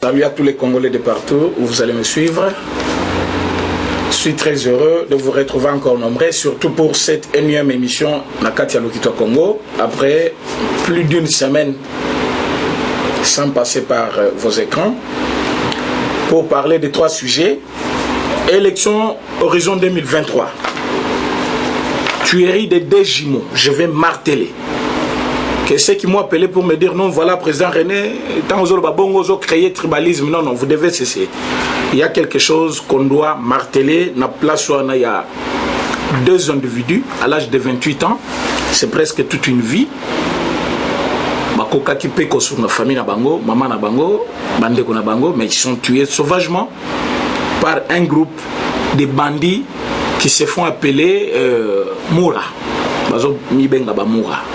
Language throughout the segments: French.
Salut à tous les Congolais de partout où vous allez me suivre. Je suis très heureux de vous retrouver encore nombreux, surtout pour cette énième émission Nakatia Lokito Congo, après plus d'une semaine sans passer par vos écrans, pour parler de trois sujets. Élection horizon 2023. Tuerie des deux jumeaux, je vais marteler. Que ceux qui m'ont appelé pour me dire non, voilà, président René, tant vous avez créé tribalisme, non, vous devez cesser. Il y a quelque chose qu'on doit marteler. Na place où il y a deux individus à l'âge de 28 ans, c'est presque toute une vie. Mais ils sont tués sauvagement par un groupe de bandits qui se font appeler Moura.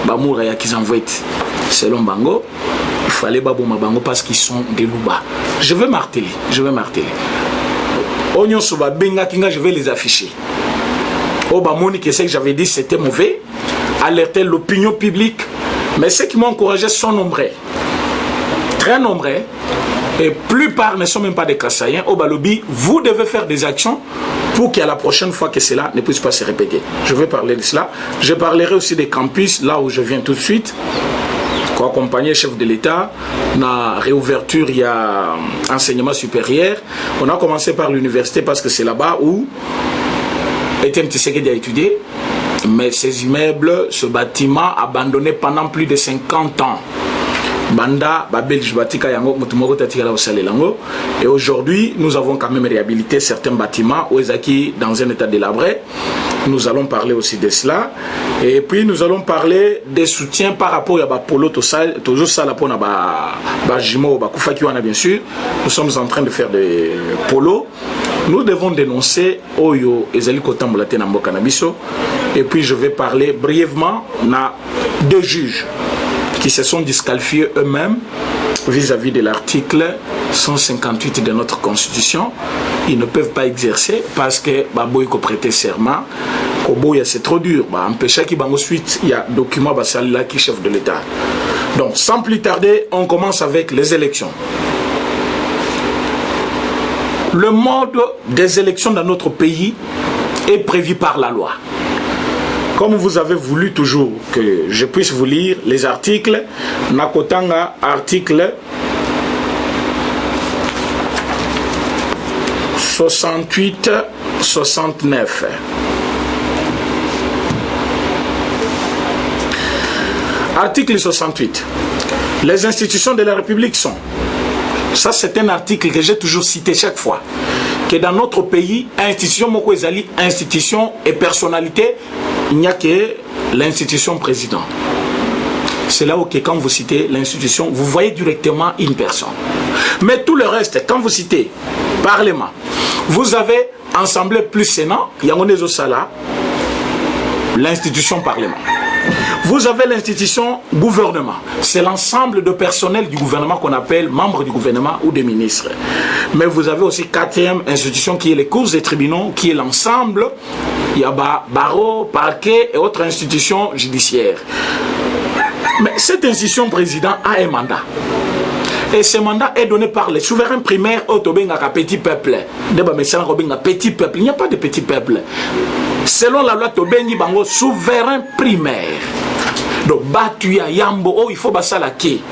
Bamoura ya Kizanvouet. Selon Bango, il fallait baboma Bango parce qu'ils sont des louba. Je vais marteler. Oignon Soba Benga Kinga, je vais les afficher. Obamoni, que c'est que j'avais dit c'était mauvais, alerter l'opinion publique. Mais ceux qui m'ont encouragé sont nombreux. Très nombreux. Et plupart ne sont même pas des Kassaïens. Au Balobi, vous devez faire des actions pour qu'à la prochaine fois que cela ne puisse pas se répéter. Je vais parler de cela. Je parlerai aussi des campus, là où je viens tout de suite. Pour accompagner le chef de l'État, la réouverture, il y a enseignement supérieur. On a commencé par l'université parce que c'est là-bas où Etienne Tshisekedi a étudié. Mais ces immeubles, ce bâtiment abandonné pendant plus de 50 ans. Banda, et aujourd'hui, nous avons quand même réhabilité certains bâtiments où ils dans un état délabré. Nous allons parler aussi de cela. Et puis, nous allons parler des soutiens par rapport à Polo, bien sûr. Nous sommes en train de faire des polos. Nous devons dénoncer Oyo et et puis, je vais parler brièvement de deux juges qui se sont disqualifiés eux-mêmes vis-à-vis de l'article 158 de notre Constitution. Ils ne peuvent pas exercer parce que Baboy ko prêter serment. Koboya c'est trop dur. Empêcher qu'il y ait ensuite il y a document là qui chef de l'État. Donc sans plus tarder, on commence avec les élections. Le mode des élections dans notre pays est prévu par la loi. Comme vous avez voulu toujours que je puisse vous lire les articles, Nakotanga, article 68-69. Article 68. Les institutions de la République sont... Ça, c'est un article que j'ai toujours cité chaque fois. Que dans notre pays, institution et personnalité, il n'y a que l'institution président. C'est là où quand vous citez l'institution, vous voyez directement une personne. Mais tout le reste, quand vous citez Parlement, vous avez Assemblée plus Sénat, il y a l'institution Parlement. Vous avez l'institution gouvernement. C'est l'ensemble de personnel du gouvernement qu'on appelle membres du gouvernement ou des ministres. Mais vous avez aussi quatrième institution qui est les cours et tribunaux, qui est l'ensemble. Il y a barreau, parquet et autres institutions judiciaires. Mais cette institution président a un mandat. Et ce mandat est donné par les souverains primaires au petit peuple. Petit peuple. Il n'y a pas de petit peuple. Selon la loi Tobengi Bango, souverain primaire. Donc, Batuya, Yambo, oh, il faut basala qui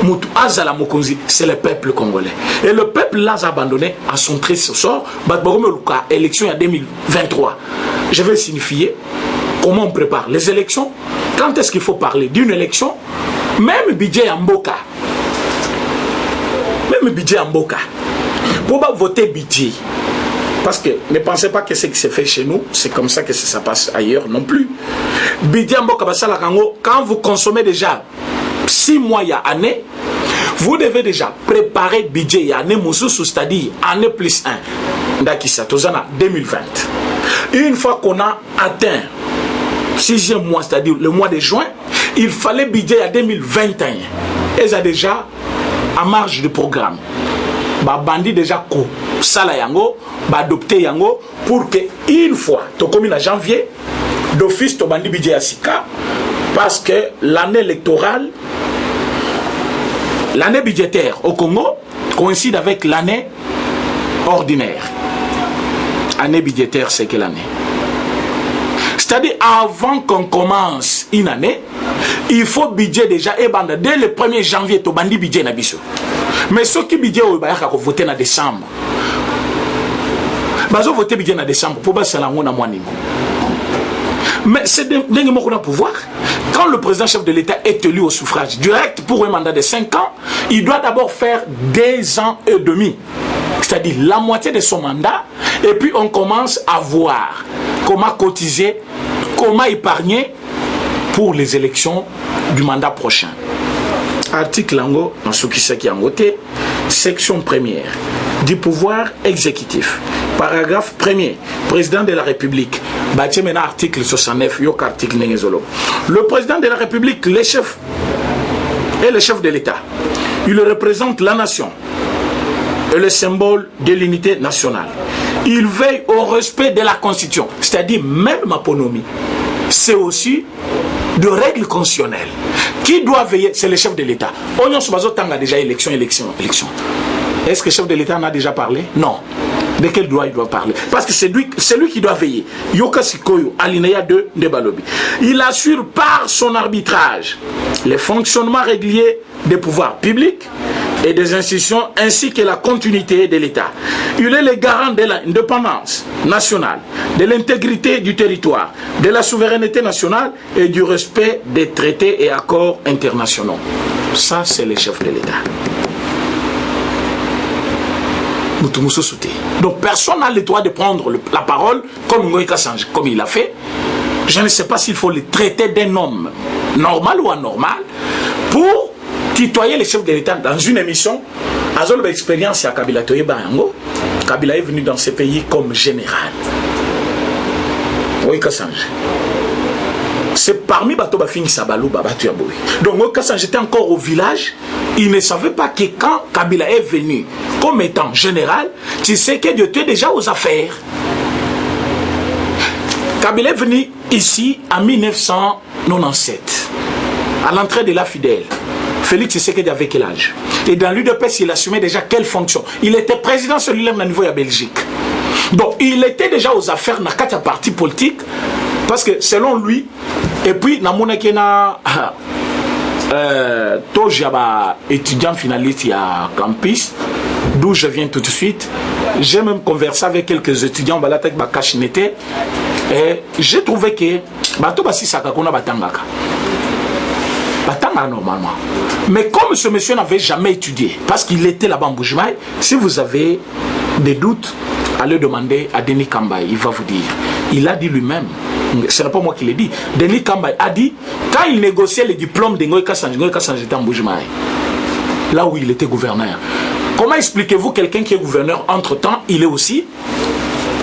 Moutou Azala Mokonzi, c'est le peuple congolais. Et le peuple l'a abandonné à son triste sort. Élection en 2023. Je vais signifier comment on prépare les élections. Quand est-ce qu'il faut parler d'une élection? Même budget en Mboka. Pour voter budget. Parce que ne pensez pas que ce qui se fait chez nous, c'est comme ça que ça passe ailleurs non plus. Quand vous consommez déjà 6 mois il y a année, vous devez déjà préparer budget il y a année, c'est-à-dire année plus 1. Ndakisa, 2020. Une fois qu'on a atteint 6e mois, c'est-à-dire le mois de juin, il fallait budget à 2021. Et ça déjà en marge de programme. Bandi déjà ko sala yango adopté yango pour que une fois to comme en janvier d'office to bandi budget à Sika parce que l'année électorale l'année budgétaire au Congo coïncide avec l'année ordinaire. Année budgétaire, c'est quelle année? C'est-à-dire, avant qu'on commence une année, il faut budget déjà, et dès le 1er janvier, tu bandi budget na biso. Mais ceux qui budget, ils vont voter en décembre. Ils vont voter budget en décembre pour que ça soit. Mais c'est d'un pouvoir. Quand le président chef de l'État est élu au suffrage direct pour un mandat de 5 ans, il doit d'abord faire 2 ans et demi. C'est-à-dire la moitié de son mandat. Et puis on commence à voir comment cotiser, comment épargner pour les élections du mandat prochain. Article Ango, section première du pouvoir exécutif. Paragraphe 1er, président de la République. Article 69, le président de la République, le chef et le chef de l'État. Il représente la nation et le symbole de l'unité nationale. Il veille au respect de la Constitution, c'est-à-dire même ma ponomie. C'est aussi de règles constitutionnelles. Qui doit veiller? C'est le chef de l'État. Onyon Soubazo Tanga déjà élection. Est-ce que le chef de l'État en a déjà parlé? Non. De quel droit il doit parler? Parce que c'est lui qui doit veiller. Yoka Sikoyo, alinéa 2 de Balobi. Il assure par son arbitrage le fonctionnement régulier des pouvoirs publics et des institutions ainsi que la continuité de l'État. Il est le garant de l'indépendance nationale, de l'intégrité du territoire, de la souveraineté nationale et du respect des traités et accords internationaux. Ça, c'est le chef de l'État. Donc personne n'a le droit de prendre la parole comme Ngoïka Sange, comme il a fait. Je ne sais pas s'il faut le traiter d'un homme normal ou anormal pour tutoyer le chef de l'État dans une émission. Azol expérience à Kabila Toye Bayango. Kabila est venu dans ce pays comme général. Ngoïka Sange. C'est parmi Bato Bafini Sabalou Babatu Yaboui. Donc Ngoïka Sange était encore au village. Il ne savait pas que quand Kabila est venu comme étant général, tu sais que Dieu était déjà aux affaires. Kabila est venu ici en 1997, à l'entrée de la Fidèle. Félix Tshisekedi avait quel âge? Et dans l'UDPS, il assumait déjà quelle fonction? Il était président solidaire au niveau de la Belgique. Donc il était déjà aux affaires dans 4 partis politiques, parce que selon lui, et puis dans mon étudiant finaliste à campus, d'où je viens tout de suite. J'ai même conversé avec quelques étudiants et j'ai trouvé que normalement. Mais comme ce monsieur n'avait jamais étudié, parce qu'il était là-bas en Bujimaï, si vous avez des doutes, allez demander à Denis Kambay, il va vous dire. Il a dit lui-même, ce n'est pas moi qui l'ai dit, Denis Kambay a dit, quand il négociait le diplôme de Ngoïka Sange était en Bujimaï, là où il était gouverneur. Comment expliquez-vous quelqu'un qui est gouverneur, entre-temps, il est aussi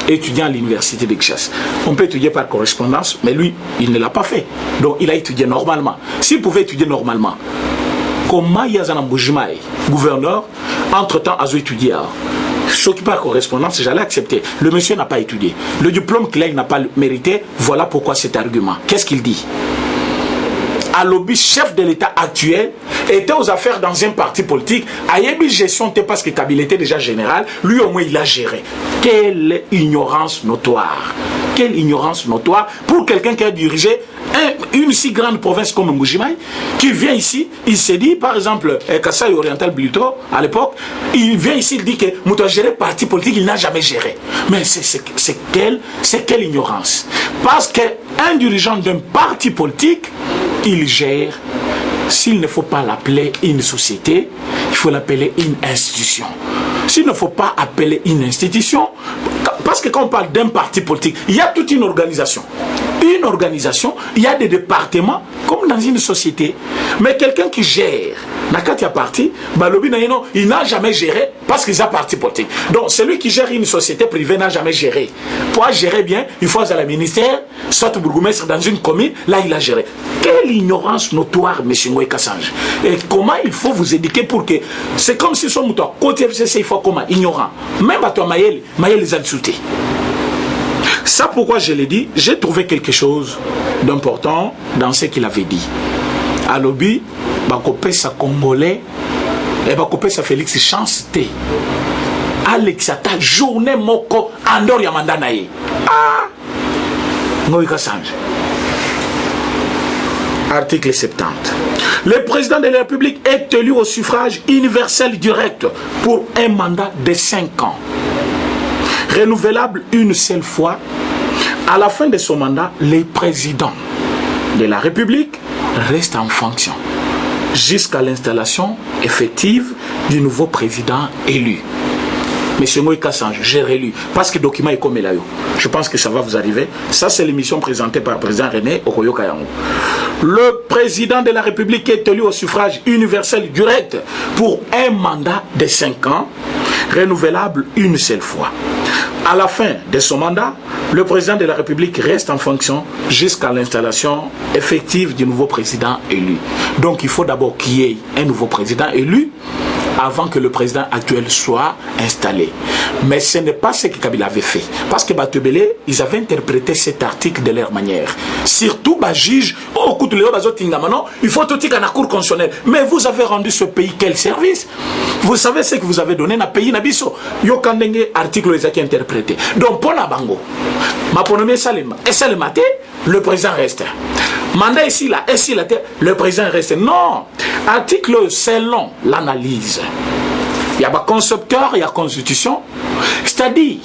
étudiant à l'université de Kinshasa? On peut étudier par correspondance, mais lui, il ne l'a pas fait. Donc, il a étudié normalement. S'il pouvait étudier normalement, comment Yazan Mboujimaï, gouverneur, entre-temps, a étudié? Ce qui par correspondance, j'allais accepter. Le monsieur n'a pas étudié. Le diplôme qu'il a, il n'a pas mérité. Voilà pourquoi cet argument. Qu'est-ce qu'il dit? Alobi, chef de l'État actuel, était aux affaires dans un parti politique. Ayebi gestion, parce que Kabila était déjà général. Lui, au moins, il a géré. Quelle ignorance notoire. Quelle ignorance notoire pour quelqu'un qui a dirigé une si grande province comme Mbujimaï, qui vient ici, il s'est dit, par exemple, Kassai Oriental Bluto, à l'époque, il vient ici, il dit que Mouta géré parti politique, il n'a jamais géré. Mais c'est quelle ignorance. Parce qu'un dirigeant d'un parti politique, il gère, s'il ne faut pas l'appeler une société, il faut l'appeler une institution. S'il ne faut pas appeler une institution, parce que quand on parle d'un parti politique, il y a toute une organisation. Une organisation, il y a des départements, comme dans une société. Mais quelqu'un qui gère, Nakatia parti, il n'a jamais géré parce qu'il a parti politique. Donc celui qui gère une société privée n'a jamais géré. Pour gérer bien, il faut aller à la ministère, soit au bourgmestre dans une commune, là il a géré. Quelle ignorance notoire, M. Ngoïka Sange. Et comment il faut vous éduquer pour que... C'est comme si son mouton, côté FCC, il faut comment? Ignorant. Même à toi, Maël les a insultés. Ça, pourquoi je l'ai dit, j'ai trouvé quelque chose d'important dans ce qu'il avait dit. À l'objet, Bakopé, sa Congolais, Et bien, couper sa Félix chance T. Alexata, journée moko, andor yamanda nae. Ah! Noïka Sange. Article 70. Le président de la République est élu au suffrage universel direct pour un mandat de 5 ans. Renouvelable une seule fois. À la fin de son mandat, le président de la République reste en fonction jusqu'à l'installation effective du nouveau président élu. Monsieur Moïka Sange, j'ai relu, parce que le document est comme là. Je pense que ça va vous arriver. Ça, c'est l'émission présentée par le président René Okoyo Kayango. Le président de la République est élu au suffrage universel direct pour un mandat de 5 ans, renouvelable une seule fois. À la fin de son mandat, le président de la République reste en fonction jusqu'à l'installation effective du nouveau président élu. Donc, il faut d'abord qu'il y ait un nouveau président élu avant que le président actuel soit installé. Mais ce n'est pas ce que Kabila avait fait. Parce que Batebele, ils avaient interprété cet article de leur manière. Surtout, juge, il faut tout dire qu'à la Cour constitutionnelle. Mais vous avez rendu ce pays quel service? Vous savez ce que vous avez donné dans le pays Nabiso. Yokandenge article les a interprété. Donc, pour la bango, ma ponomie salima. Et ça le matin, le président reste. Mandat ici, là, ici, là, le président reste. Non. Article selon l'analyse. Il y a un concepteur, il y a constitution. C'est-à-dire,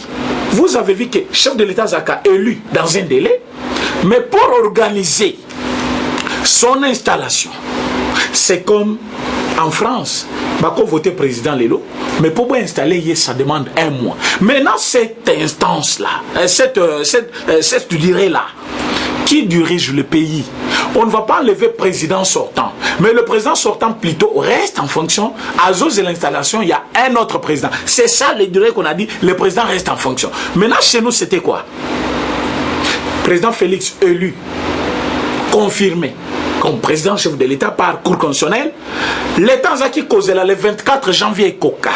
vous avez vu que le chef de l'État Zaka élu dans un délai, mais pour organiser son installation, c'est comme en France, Bako voter président Lelo, mais pour installer, ça demande 1 mois. Maintenant, cette instance-là, cette durée-là, qui dirige le pays? On ne va pas enlever le président sortant. Mais le président sortant plutôt reste en fonction. À cause de l'installation, il y a un autre président. C'est ça les durées qu'on a dit, le président reste en fonction. Maintenant, chez nous, c'était quoi? Président Félix élu, confirmé comme président chef de l'État par Cour constitutionnelle. L'État qui causait là le 24 janvier Coca,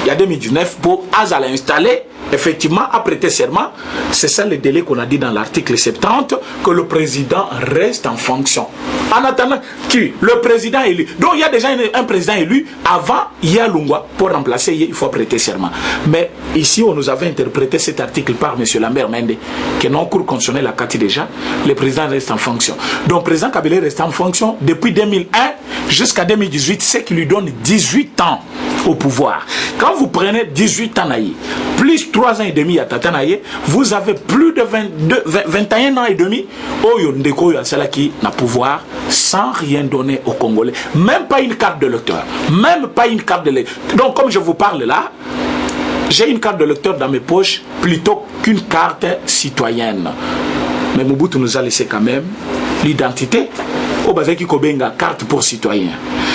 il y a 2019, pour Azala installer. Effectivement, à prêter serment, c'est ça le délai qu'on a dit dans l'article 70, que le président reste en fonction. En attendant que le président élu. Donc il y a déjà un président élu, avant, il y a Lungwa, pour remplacer, il faut prêter serment. Mais ici, on nous avait interprété cet article par M. Lambert Mende, que non Cour constitutionnelle a capté déjà, le président reste en fonction. Donc le président Kabila reste en fonction depuis 2001 jusqu'à 2018, ce qui lui donne 18 ans au pouvoir. Quand vous prenez 18 ans, plus 3 ans et demi à Tatanaye, vous avez plus de 21 ans et demi au qui n'a pouvoir sans rien donner aux Congolais. Même pas une carte de lecteur. Même pas une carte de lecteur. Donc comme je vous parle là, j'ai une carte de lecteur dans mes poches plutôt qu'une carte citoyenne. Mais Mobutu nous a laissé quand même l'identité au bazaki kobenga carte pour citoyen.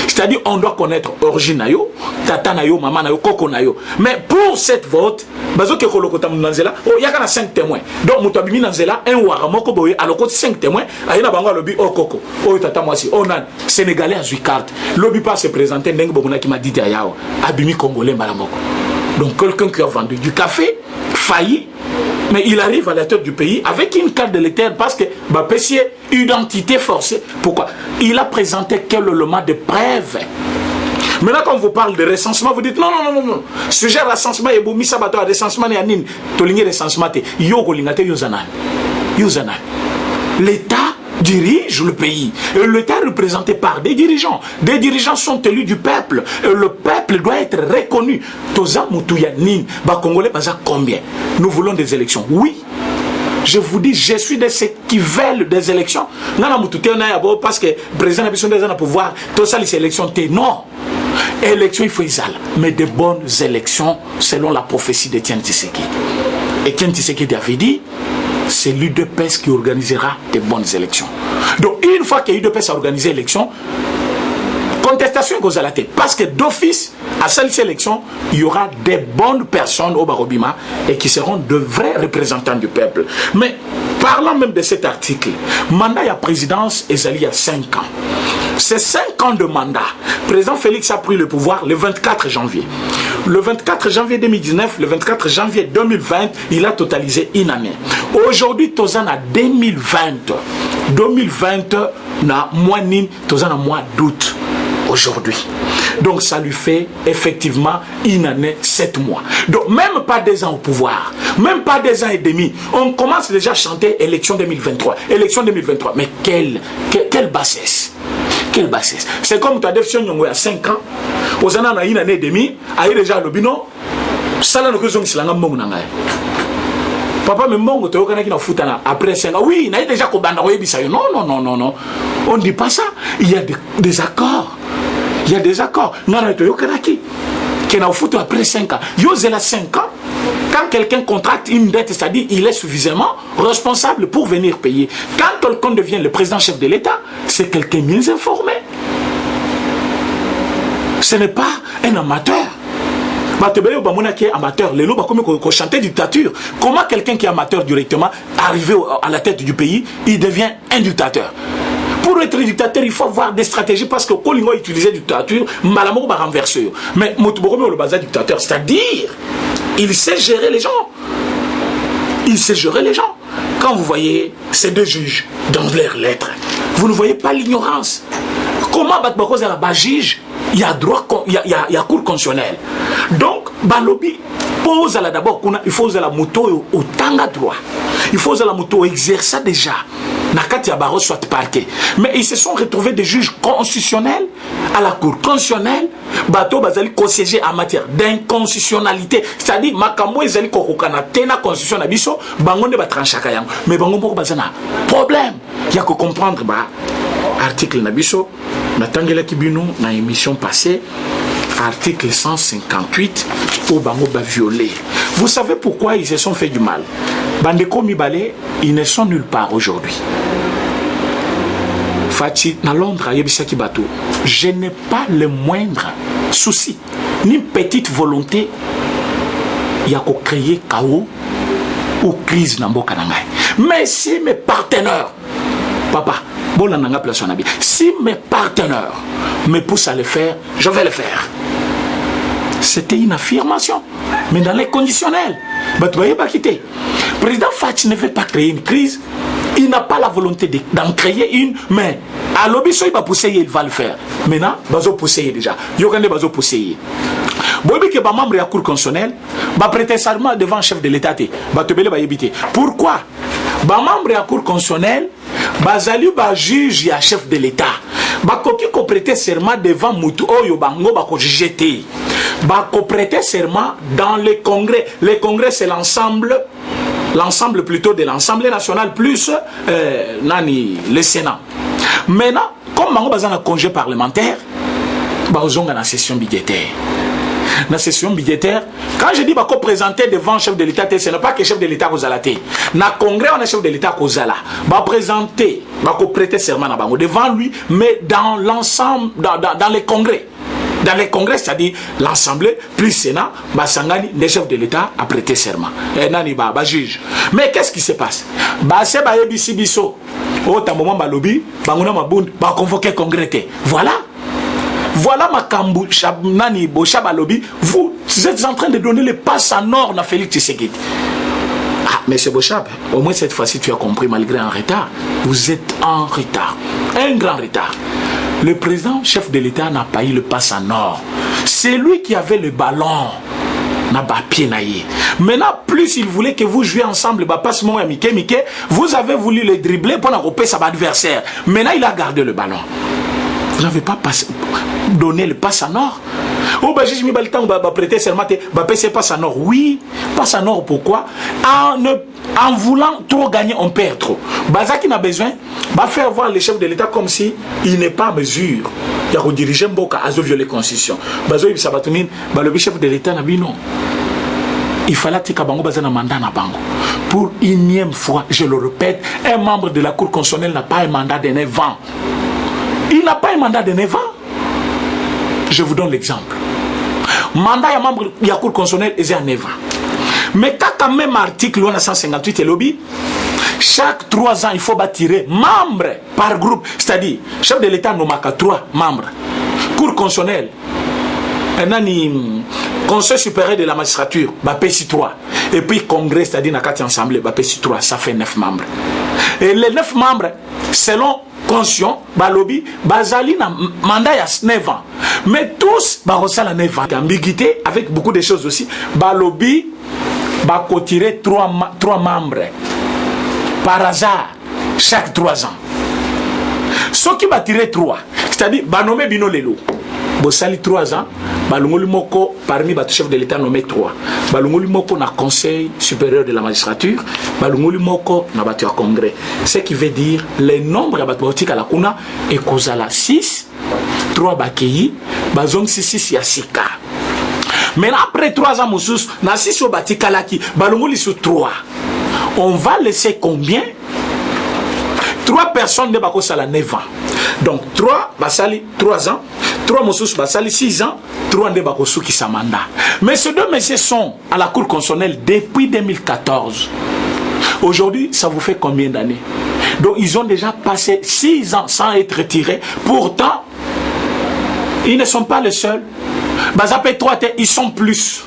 C'est-à-dire on doit connaître origine nayo, tata nayo, maman nayo, koko nayo. Mais pour cette vote, bazoki kolokota munanzela, oh yaka na 5 témoins. Donc mutabimi nanzela un waramoko boye aloko 5 témoins, ayina bango lobi oh koko, oh tata moi si, oh nan sénégalais a 8 cartes. Lobi pas se présenter ndenge bomona qui m'a dit yao, abimi congolais maramoko. Donc quelqu'un qui a vendu du café, failli, mais il arrive à la tête du pays avec une carte de lecteur parce que bah, pécier identité forcée. Pourquoi? Il a présenté quel élément de preuve. Maintenant, quand on vous parle de recensement, vous dites non. Sujet recensement, et boumi sabato à recensement, et anin, toligné recensement, yo golingate yozanan. L'État dirige le pays. Et l'État est représenté par des dirigeants. Des dirigeants sont élus du peuple. Et le peuple doit être reconnu. Toza Moutouya Nin, Congolais, combien? Nous voulons des élections. Oui. Je vous dis, je suis de ceux qui veulent des élections. Parce que le président a besoin de pouvoir. Tout ça, les élections, non. Élections, il faut y aller. Mais de bonnes élections, selon la prophétie de Tian Tshisekedi. Et Tian Tshisekedi avait dit, c'est l'UDPS qui organisera des bonnes élections. Donc, une fois que l'UDPS a organisé l'élection, contestation est à la tête. Parce que d'office, à cette élection, il y aura des bonnes personnes au Barobima et qui seront de vrais représentants du peuple. Mais parlant même de cet article, mandat à présidence est allé à 5 ans. Ces 5 ans de mandat, le président Félix a pris le pouvoir le 24 janvier. Le 24 janvier 2019, le 24 janvier 2020, il a totalisé une année. Aujourd'hui, Tozan a 2020. 2020, na mois mois d'août. aujourd'hui. Donc ça lui fait effectivement une année, 7 mois. Donc même pas 2 ans au pouvoir, même pas 2 ans et demi, on commence déjà à chanter élection 2023. Élection 2023, mais quelle bassesse. Quelle bassesse. C'est comme tu as défini il y a 5 ans, aux années à une année et demie, à y déjà le bino, ça là nous faisons cela dans mon nangai. Papa me mongo te okana ki na futana après 5 ans. Oui, na déjà ko banda ko yebisa yo. Non. On ne dit pas ça. Il y a des accords. Il y a des accords. Nana to okana ki na futu après 5 ans. Yo zela 5 ans. Quand quelqu'un contracte une dette, c'est-à-dire il est suffisamment responsable pour venir payer. Quand quelqu'un devient le président-chef de l'État, c'est quelqu'un mieux informé. Ce n'est pas un amateur. Qui est amateur, les lots comme chanter dictature. Comment quelqu'un qui est amateur directement, arrivé à la tête du pays, il devient un dictateur? Pour être dictateur, il faut avoir des stratégies parce que quand on utilise la dictature, malamou va renverser. Mais le bazar dictateur, c'est-à-dire, il sait gérer les gens. Il sait gérer les gens. Quand vous voyez ces 2 juges dans leurs lettres, vous ne voyez pas l'ignorance. Comment Batbakos la juge? Il y a droit, il y a cour constitutionnelle. Donc, Balobi pose à la d'abord, il faut la moto au tanga droit. Il faut la moto exercer déjà. Nakati Abaro soit parquet. Mais ils se sont retrouvés des juges constitutionnels à la cour constitutionnelle. Bateau Bazali conseillé en matière d'inconstitutionnalité. C'est-à-dire, Makambo Ezali Kokokana, Tena Constitution Nabiso, Bangonde Batranchakayam. Mais Bangonde Bazana, problème. Il y a que comprendre, article Nabiso, Natangela Kibino, dans l'émission passée, article 158, au Bango va violer. Vous savez pourquoi ils se sont fait du mal? Bandeko Mibale, ils ne sont nulle part aujourd'hui. Fati, na Londres, je n'ai pas le moindre souci, ni petite volonté, il y a qu'à créer chaos ou crise dans Mboka Nangai. Mais si mes partenaires, papa, si mes partenaires me poussent à le faire, je vais le faire. C'était une affirmation, mais dans les conditionnels. Le président Fati ne veut pas créer une crise. Il n'a pas la volonté d'en créer une, mais à l'obéissance, il va pousser, il va le faire. Maintenant, il va pousser déjà. Il va pousser. Si les membres de la Cour constitutionnelle va prêter serment devant le chef de l'État, pourquoi? Les membres de la Cour constitutionnelle va juge le chef de l'État. Bakoki ko prêter serment devant Moutou Oyo Bango bako jeté. Bako prêter serment dans les congrès. Les congrès c'est l'ensemble plutôt de l'Assemblée nationale plus le Sénat. Maintenant, comme Bango bazana congé parlementaire, bazonga na session budgétaire. Dans la session budgétaire, quand je dis qu'on présenter devant le chef de l'État, ce n'est pas que le chef de l'État vous a laté. Dans le congrès, on a le chef de l'État qui a va présenter, va prêter serment devant lui, mais dans l'ensemble, dans les congrès. Dans les congrès, c'est-à-dire l'Assemblée plus le Sénat, le chef de l'État a prêté serment. Et nani ba juge. Mais qu'est-ce qui se passe? C'est ba yebisi biso. Au moment balobi, banguna mabund, ba convoquer congrès. Voilà. Voilà ma kambu nani bocha balobi. Vous êtes en train de donner le passe en or à Félix Tshisekedi. Ah, mais c'est Bochab. Au moins cette fois-ci tu as compris malgré un retard. Vous êtes en retard. Un grand retard. Le président chef de l'État n'a pas eu le passe en or. C'est lui qui avait le ballon. Maintenant, plus il voulait que vous jouiez ensemble, vous avez voulu le dribbler pour n'arroper son adversaire. Maintenant, il a gardé le ballon. Vous n'avez pas donné le passe en or. Oh, bah, j'ai mis le temps, bah, prêter serment, bah, passer passe en or. Oui, passe en or, pourquoi? En voulant trop gagner, on perd trop. Baza qui n'a besoin, va faire voir le chef de l'État comme si il n'est pas à mesure. Il y a redirigé Mboka à violer la Constitution. Bazo il s'abatonine, bah, le chef de l'État n'a pas non. Il fallait que Bango baza na mandat na bango. Pour énième fois, je le répète, un membre de la Cour constitutionnelle n'a pas un mandat de 9 ans. Il n'a pas un mandat de 9 ans. Je vous donne l'exemple. Mandat un membre de la Cour constitutionnelle est à 9 ans. Mais quand même article 158 et lobby, chaque 3 ans, il faut bâtir membre par groupe. C'est-à-dire, chef de l'État n'a qu'à 3 membres. Cour constitutionnelle, Conseil supérieur de la magistrature, BAPC 3. Et puis Congrès, c'est-à-dire la 4 assemblée, BAPC 3, ça fait 9 membres. Et les 9 membres, selon conscient, balobi, bazali na mandat ya 9 ans. Mais tous, barosala 9 ans. Ambiguïté, avec beaucoup de choses aussi. Balobi, va tirer 3 membres. Par hasard, chaque 3 ans. Ce qui va tirer 3, c'est-à-dire, va nommer Bino Lelo. Bosali 3 ans, balungoli moko parmi les chefs de l'État nommé 3. Balungoli moko na Conseil supérieur de la magistrature, balungoli moko na batu à congrès. Ce qui veut dire le nombre de batu à la kuna est kozala 6, 3 bakeyi, bazong 6 ya sika. Mais après 3 ans moussous, na 6 au batikalaki, balungoli sur 3. On va laisser combien? 3 personnes de bako sala 9 ans. Donc 3 basali 3 ans, 3 moussous basali 6 ans, 3 de bako sou qui sa mandat. Mais ces deux messieurs sont à la Cour constitutionnelle depuis 2014. Aujourd'hui, ça vous fait combien d'années? Donc ils ont déjà passé 6 ans sans être retirés. Pourtant, ils ne sont pas les seuls. Bazapé 3, ils sont plus.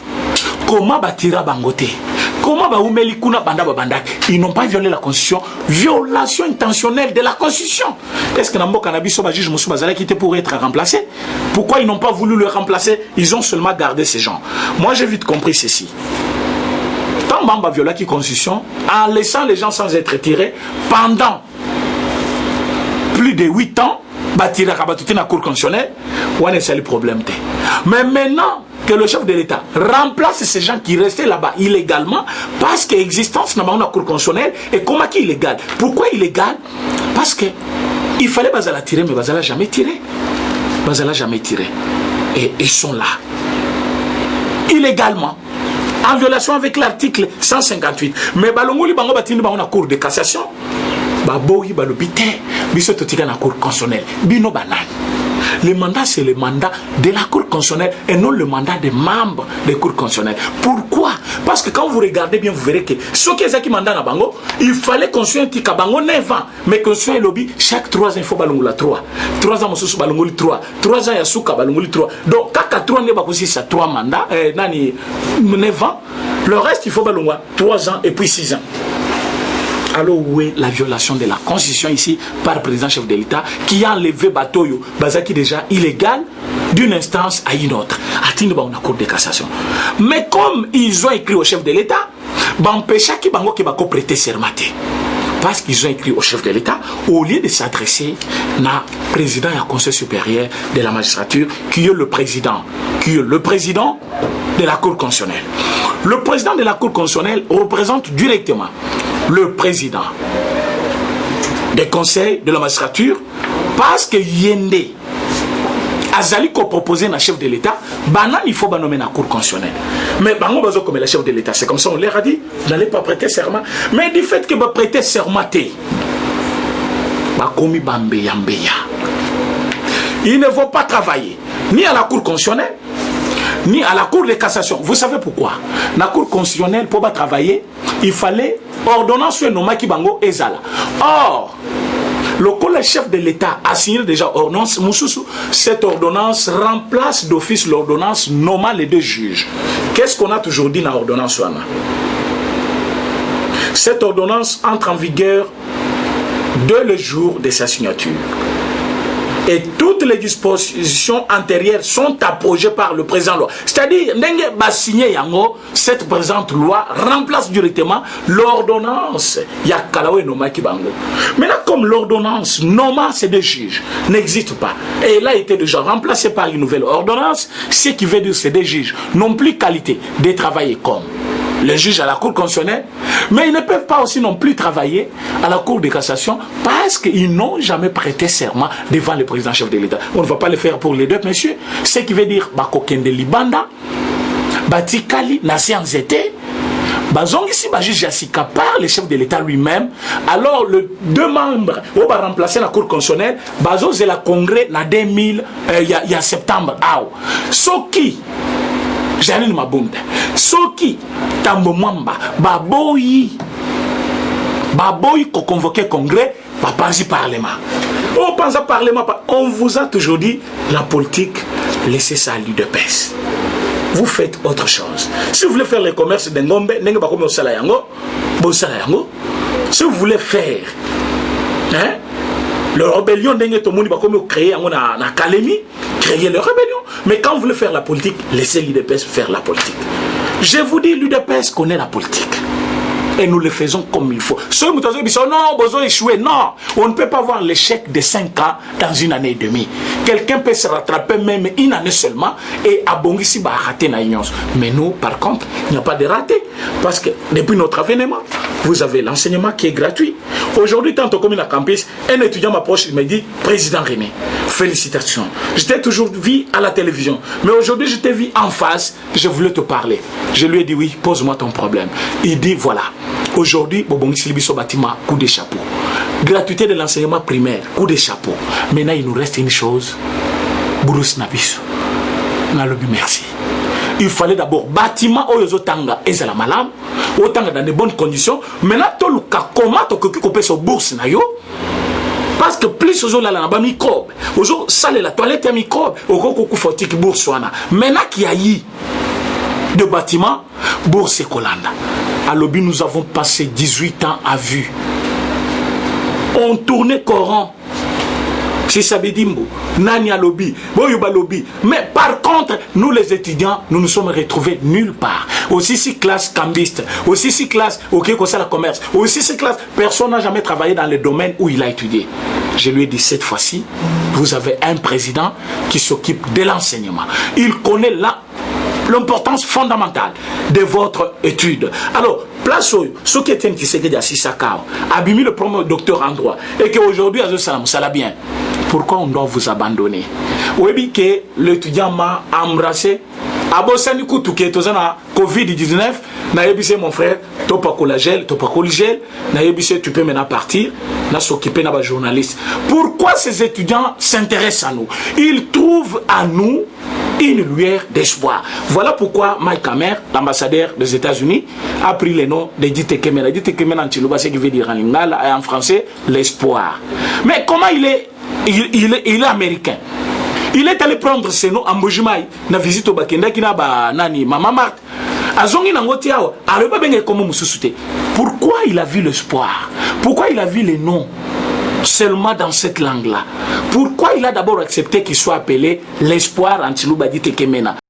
Comment batira Bangote? Comment Baoumeli Kuna Banda Babanda? Ils n'ont pas violé la Constitution. Violation intentionnelle de la Constitution. Est-ce que Nambo Cannabis Soba juge Moussou Bazala qui était pour être remplacé? Pourquoi ils n'ont pas voulu le remplacer? Ils ont seulement gardé ces gens. Moi j'ai vite compris ceci. Tant Bamba viola la Constitution, en laissant les gens sans être retirés pendant plus de 8 ans, bâtir à la Cour constitutionnelle, on est le problème. Mais maintenant que le chef de l'État remplace ces gens qui restaient là-bas illégalement, parce que l'existence n'a pas une Cour constitutionnelle, et comment qui est illégal? Pourquoi illégal? Parce que il fallait Bazala tirer, mais Bazala jamais tiré. Bazala jamais tiré. Et ils sont là. Illégalement. En violation avec l'article 158. Mais Balongoli Bango Batini Bango na Cour de cassation. Baboyi balobité, biso totika na Cour constitutionnelle. Bino banane. Le mandat, c'est le mandat de la Cour constitutionnelle et non le mandat des membres des Cours constitutionnelles. Pourquoi? Parce que quand vous regardez bien, vous verrez que ce qui est mandat na bango, il fallait construire un tika bango 9 ans. Mais construire un lobby, chaque 3 ans, il faut balongola 3. 3 ans, monsieur balongoli 3. 3 ans, yasuka balongoli 3. Donc, quand 3 ans, il y a 3 mandats, 9 ans, le reste, il faut balongola 3 ans et puis 6 ans. Alors où est la violation de la Constitution ici par le président chef de l'État qui a enlevé Batoyo, Bazaki déjà illégal d'une instance à une autre. Atteindre la Cour de cassation. Mais comme ils ont écrit au chef de l'État, empêcher qui bango qui va prêter serment. Parce qu'ils ont écrit au chef de l'État, au lieu de s'adresser au président et au Conseil supérieur de la magistrature, qui est le président de la Cour constitutionnelle. Le président de la Cour constitutionnelle représente directement le président des conseils de la magistrature, parce que Yende Azali ko proposé na chef de l'État, banan il faut nommer la Cour constitutionnelle. Mais bango bazo comme le chef de l'État, c'est comme ça on leur a dit, vous n'allez pas prêter serment. Mais du fait que vous prêtez serment, bakomi bambe yambeya. Ils ne vont pas travailler ni à la Cour constitutionnelle ni à la Cour de cassation. Vous savez pourquoi? La Cour constitutionnelle, pour pas travailler, il fallait ordonnance sur Noma Kibango et Zala. Or, le collège chef de l'État a signé déjà ordonnance Moussoussou. Cette ordonnance remplace d'office l'ordonnance nommant les 2 juges. Qu'est-ce qu'on a toujours dit dans l'ordonnance? Cette ordonnance entre en vigueur dès le jour de sa signature. Et toutes les dispositions antérieures sont approuvées par le président loi. C'est-à-dire, cette présente loi remplace directement l'ordonnance Yakalawe Noma Kibango. Maintenant, comme l'ordonnance Noma, c'est 2 juges, n'existe pas, et elle a été déjà remplacée par une nouvelle ordonnance, ce qui veut dire que ces 2 juges n'ont plus qualité de travailler comme les juges à la Cour constitutionnelle, mais ils ne peuvent pas aussi non plus travailler à la Cour de cassation parce qu'ils n'ont jamais prêté serment devant le président chef de l'État. On ne va pas le faire pour les 2 messieurs. Ce qui veut dire Bakokende Libanda, Batikali, Nasian Zete, Bazong ici, juge Yassika par le chef de l'État lui-même. Alors, les 2 membres vont remplacer la Cour constitutionnelle. Bazong c'est la congrès en 2000, il y a septembre. Soki Janine Mabunda, Soki Tambo Mwamba, Baboyi ko convoqué congrès, Papanzi parlement. On pense à parlement, on vous a toujours dit la politique, laissez ça à l'UDPS. Vous faites autre chose. Si vous voulez faire le commerce d'Engombe, si vous voulez faire Le rébellion d'Enge Tomoni va comme créer en académie, créer le rébellion. Mais quand vous voulez faire la politique, laissez l'UDPS faire la politique. Je vous dis, l'UDPS connaît la politique. Et nous le faisons comme il faut. Ceux qui disent non, besoin échouer. Non, on ne peut pas voir l'échec de 5 ans dans une année et demie. Quelqu'un peut se rattraper même une année seulement et abongi va rater na union. Mais nous, par contre, il n'y a pas de raté. Parce que depuis notre avènement, vous avez l'enseignement qui est gratuit. Aujourd'hui, tant comme à campus, un étudiant m'approche et me dit, Président René, félicitations. Je t'ai toujours vu à la télévision. Mais aujourd'hui, je t'ai vu en face, je voulais te parler. Je lui ai dit, oui, pose-moi ton problème. Il dit, voilà. Aujourd'hui, Bobongi Silibiso bâtiment, coup de chapeau. Gratuité de l'enseignement primaire, coup de chapeau. Maintenant, il nous reste une chose. Bourous Nabiso. Nalobi, merci. Il fallait d'abord bâtiment Oyozotanga et Zalamalam, autant dans de bonnes conditions. Maintenant, tout le cas, comment tu peux sur bourse na yo? Parce que plus aux là bas microbe, aux salle la toilette à microbe, au coco fotique bourse wana. Maintenant qu'il y a eu de bâtiments, bourse et Kolanda. À Lobby, nous avons passé 18 ans à vue. On tournait Coran. C'est Sabedimbo, Nani à Lobby, Boyuba Lobby. Mais par contre, nous les étudiants, nous nous sommes retrouvés nulle part. Aussi si classe cambiste, aussi si classe ok comme ça la commerce, aussi si classe, personne n'a jamais travaillé dans le domaine où il a étudié. Je lui ai dit cette fois-ci, vous avez un président qui s'occupe de l'enseignement. Il connaît l'importance fondamentale de votre étude. Alors, place où ce qui est un qui s'est dit à Sissakao, Abimi le premier docteur en droit, et qu'aujourd'hui, à Salam, ça l'a bien. Pourquoi on doit vous abandonner? Oui, que l'étudiant m'a embrassé. Abosani Koutou qui est aux Covid-19, naïbissé mon frère, topa collagel, topa colligel, naïbissé tu peux maintenant partir, n'a s'occuper d'un journaliste. Pourquoi ces étudiants s'intéressent à nous? Ils trouvent à nous une lueur d'espoir. Voilà pourquoi Mike Hammer, l'ambassadeur des États-Unis, a pris le nom de Dite Kemena. Dite Kemena en Chilouba, c'est qui veut dire en lingala, et en français, l'espoir. Mais comment il est américain? Il est allé prendre ses noms en Bojumaï, na visite au Bakenda qui n'a pas nani, Maman Marthe. Azongi Nangotiao, Areba Benge comme Moussousouté. Pourquoi il a vu l'espoir? Pourquoi il a vu les noms seulement dans cette langue-là? Pourquoi il a d'abord accepté qu'il soit appelé l'espoir en Chilouba Dite Kemena?